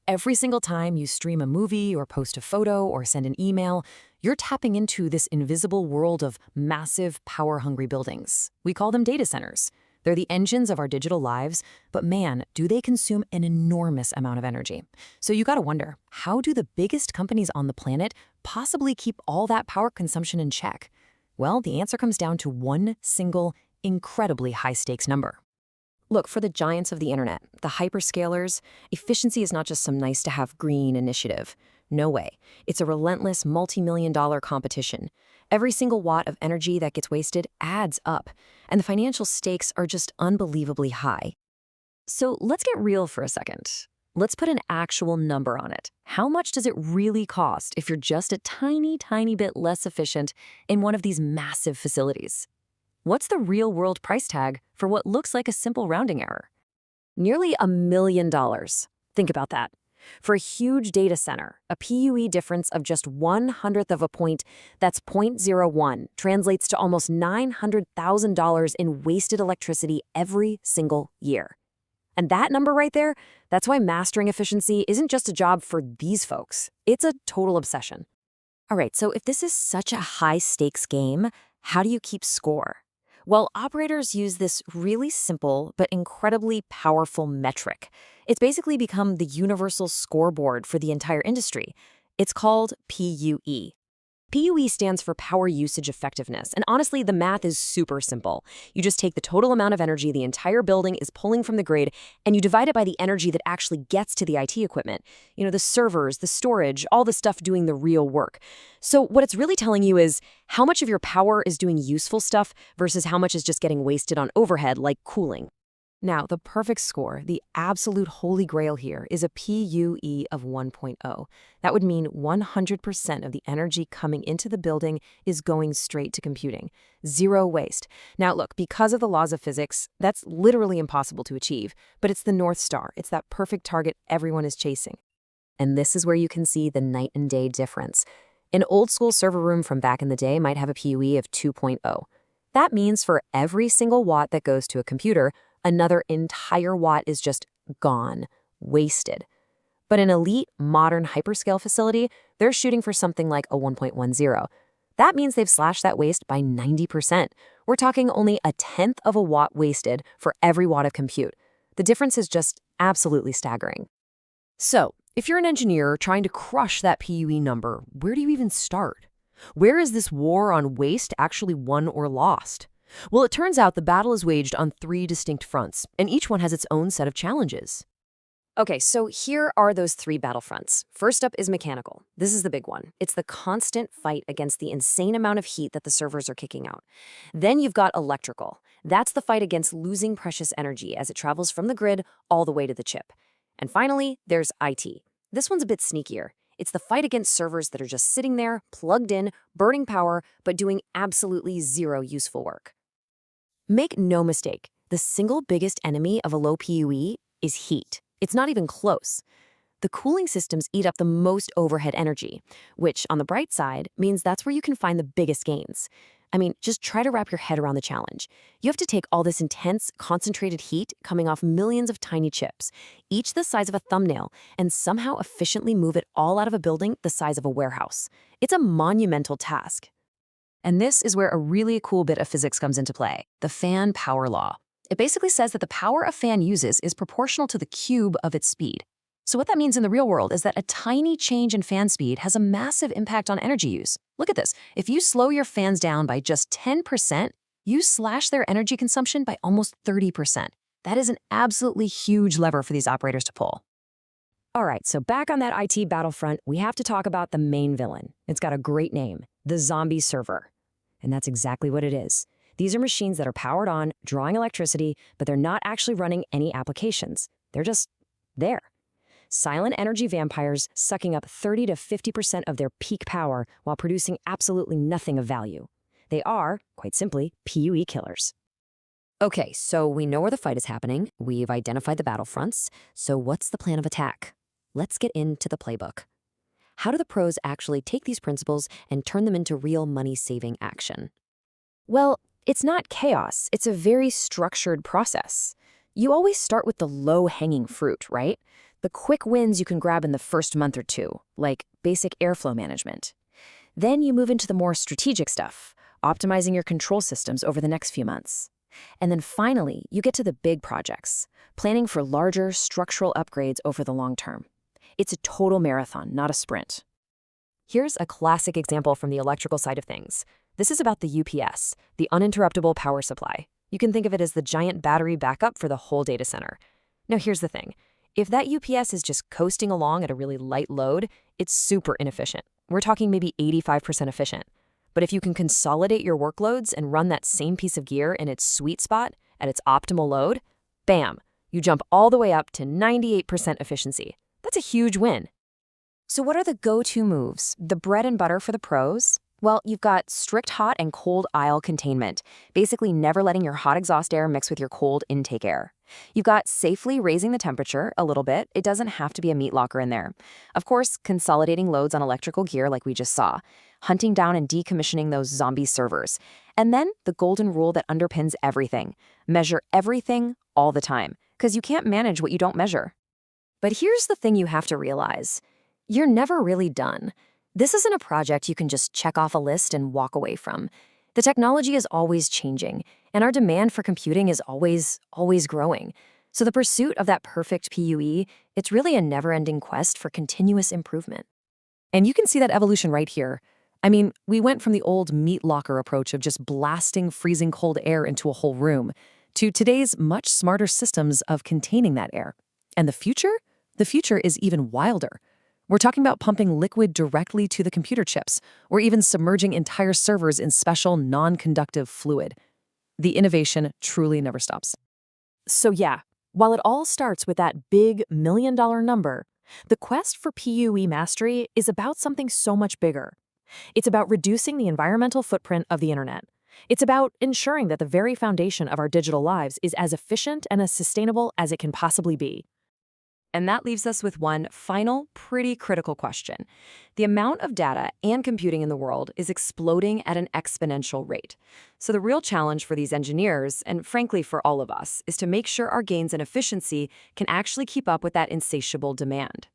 Every single time you stream a movie or post a photo or send an email, you're tapping into this invisible world of massive, power-hungry buildings. We call them data centers. They're the engines of our digital lives, but man, do they consume an enormous amount of energy. So you gotta wonder, how do the biggest companies on the planet possibly keep all that power consumption in check? Well, the answer comes down to one single, incredibly high-stakes number. Look, for the giants of the internet, the hyperscalers, efficiency is not just some nice-to-have green initiative. No way. It's a relentless multi-million-dollar competition. Every single watt of energy that gets wasted adds up, and the financial stakes are just unbelievably high. So let's get real for a second. Let's put an actual number on it. How much does it really cost if you're just a tiny, tiny bit less efficient in one of these massive facilities? What's the real-world price tag for what looks like a simple rounding error? Nearly $1 million. Think about that. For a huge data center, a PUE difference of just 1/100th of a point, that's 0.01, translates to almost $900,000 in wasted electricity every single year. And that number right there, that's why mastering efficiency isn't just a job for these folks. It's a total obsession. All right, so if this is such a high-stakes game, how do you keep score? Well, operators use this really simple but incredibly powerful metric. It's basically become the universal scoreboard for the entire industry. It's called PUE. PUE stands for Power Usage Effectiveness, and honestly, the math is super simple. You just take the total amount of energy the entire building is pulling from the grid, and you divide it by the energy that actually gets to the IT equipment. The servers, the storage, all the stuff doing the real work. So what it's really telling you is how much of your power is doing useful stuff versus how much is just getting wasted on overhead like cooling. Now, the perfect score, the absolute holy grail here, is a PUE of 1.0. That would mean 100% of the energy coming into the building is going straight to computing. Zero waste. Now, look, because of the laws of physics, that's literally impossible to achieve, but it's the North Star. It's that perfect target everyone is chasing. And this is where you can see the night and day difference. An old-school server room from back in the day might have a PUE of 2.0. That means for every single watt that goes to a computer, another entire watt is just gone, wasted. But an elite, modern hyperscale facility, they're shooting for something like a 1.10. That means they've slashed that waste by 90%. We're talking only 1/10 of a watt wasted for every watt of compute. The difference is just absolutely staggering. So, if you're an engineer trying to crush that PUE number, where do you even start? Where is this war on waste actually won or lost? Well, it turns out the battle is waged on 3 distinct fronts, and each one has its own set of challenges. Okay, so here are those 3 battlefronts. First up is mechanical. This is the big one. It's the constant fight against the insane amount of heat that the servers are kicking out. Then you've got electrical. That's the fight against losing precious energy as it travels from the grid all the way to the chip. And finally, there's IT. This one's a bit sneakier. It's the fight against servers that are just sitting there, plugged in, burning power, but doing absolutely zero useful work. Make no mistake, the single biggest enemy of a low PUE is heat. It's not even close. The cooling systems eat up the most overhead energy, which, on the bright side, means that's where you can find the biggest gains. I mean, just try to wrap your head around the challenge. You have to take all this intense, concentrated heat coming off millions of tiny chips, each the size of a thumbnail, and somehow efficiently move it all out of a building the size of a warehouse. It's a monumental task. And this is where a really cool bit of physics comes into play, the fan power law. It basically says that the power a fan uses is proportional to the cube of its speed. So what that means in the real world is that a tiny change in fan speed has a massive impact on energy use. Look at this. If you slow your fans down by just 10%, you slash their energy consumption by almost 30%. That is an absolutely huge lever for these operators to pull. All right, so back on that IT battlefront, we have to talk about the main villain. It's got a great name, the zombie server. And that's exactly what it is. These are machines that are powered on, drawing electricity, but they're not actually running any applications. They're just there. Silent energy vampires sucking up 30 to 50% of their peak power while producing absolutely nothing of value. They are, quite simply, PUE killers. Okay, so we know where the fight is happening. We've identified the battlefronts. So what's the plan of attack? Let's get into the playbook. How do the pros actually take these principles and turn them into real money-saving action? Well, it's not chaos. It's a very structured process. You always start with the low-hanging fruit, right? The quick wins you can grab in the first month or two, like basic airflow management. Then you move into the more strategic stuff, optimizing your control systems over the next few months. And then finally, you get to the big projects, planning for larger structural upgrades over the long term. It's a total marathon, not a sprint. Here's a classic example from the electrical side of things. This is about the UPS, the uninterruptible power supply. You can think of it as the giant battery backup for the whole data center. Now here's the thing. If that UPS is just coasting along at a really light load, it's super inefficient. We're talking maybe 85% efficient. But if you can consolidate your workloads and run that same piece of gear in its sweet spot at its optimal load, bam, you jump all the way up to 98% efficiency. That's a huge win. So what are the go-to moves, the bread and butter for the pros? Well, you've got strict hot and cold aisle containment, basically never letting your hot exhaust air mix with your cold intake air. You've got safely raising the temperature a little bit. It doesn't have to be a meat locker in there. Of course, consolidating loads on electrical gear like we just saw, hunting down and decommissioning those zombie servers. And then the golden rule that underpins everything. Measure everything all the time, because you can't manage what you don't measure. But here's the thing you have to realize. You're never really done. This isn't a project you can just check off a list and walk away from. The technology is always changing, and our demand for computing is always growing. So the pursuit of that perfect PUE, it's really a never-ending quest for continuous improvement. And you can see that evolution right here. I mean, we went from the old meat locker approach of just blasting freezing cold air into a whole room to today's much smarter systems of containing that air. And the future? The future is even wilder. We're talking about pumping liquid directly to the computer chips, or even submerging entire servers in special non-conductive fluid. The innovation truly never stops. So yeah, while it all starts with that big million-dollar number, the quest for PUE mastery is about something so much bigger. It's about reducing the environmental footprint of the internet. It's about ensuring that the very foundation of our digital lives is as efficient and as sustainable as it can possibly be. And that leaves us with one final, pretty critical question. The amount of data and computing in the world is exploding at an exponential rate. So the real challenge for these engineers, and frankly for all of us, is to make sure our gains in efficiency can actually keep up with that insatiable demand.